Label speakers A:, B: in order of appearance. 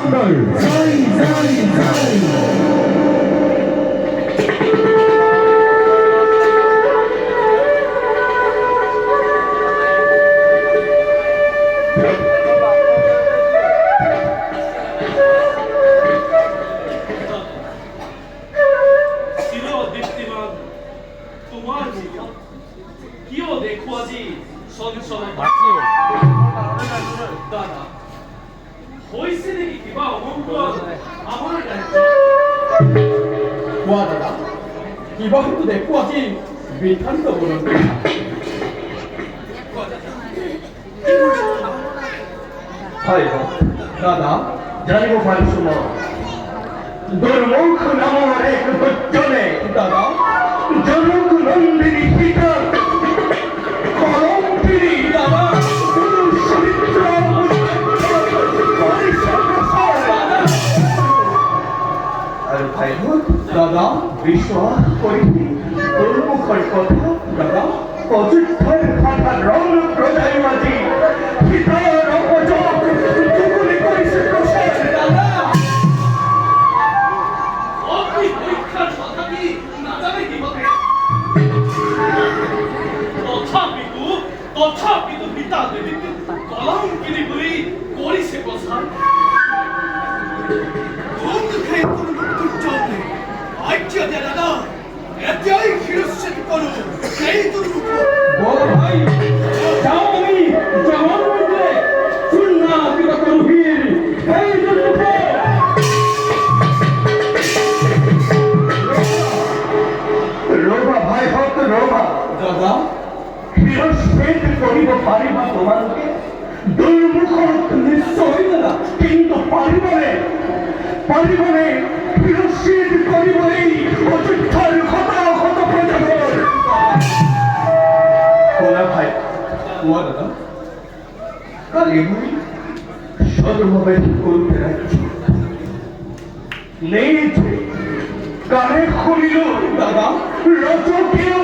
A: সুন্দর জয় জয় জয় কিবাহতো দেখো আজি বিধান্ত বলন হয় দাদা জানিব পারিস না দুর্মুখ নামের এক বচ্চনে দাদা জনক নন্দিনী পিতা কলম্বিনী দাদা দাদা বিশ্বাস করিনি তোর মুখের কথা দাদা অযোধ্যার কথা রং প্রজায় মাঝি পিতার অপযোগ চুকুলি করিছে প্রসার দাদা
B: অগ্নি পরীক্ষার কথা কি না জানে কিভাবে তথাপিতু পিতা দেবীকে কলঙ্কিনী বলি করিছে প্রসার দাদা এটাই শিরচ্ছেদ করো সেই দুর্মুখ
A: বড় ভাই যাও আমি জবান মধ্যে শুননা পিতা গম্ভীর এই দুর্মুখ রোবা ভাই ভক্ত রোবা দাদা শিরচ্ছেদ করিব পারিবা তোমাকে দুর্মুখ নিশ্চয় দাদা কিন্তু পারিবনে শিরচ্ছেদ করিব এই অযোধ্যার ক্ষত প্রজাগণ কোনা ভাই কোয়া দাদা কালি মুই সদভাবে করতে রাখছি নেই যে কানে খুলিল দাদা রজকেও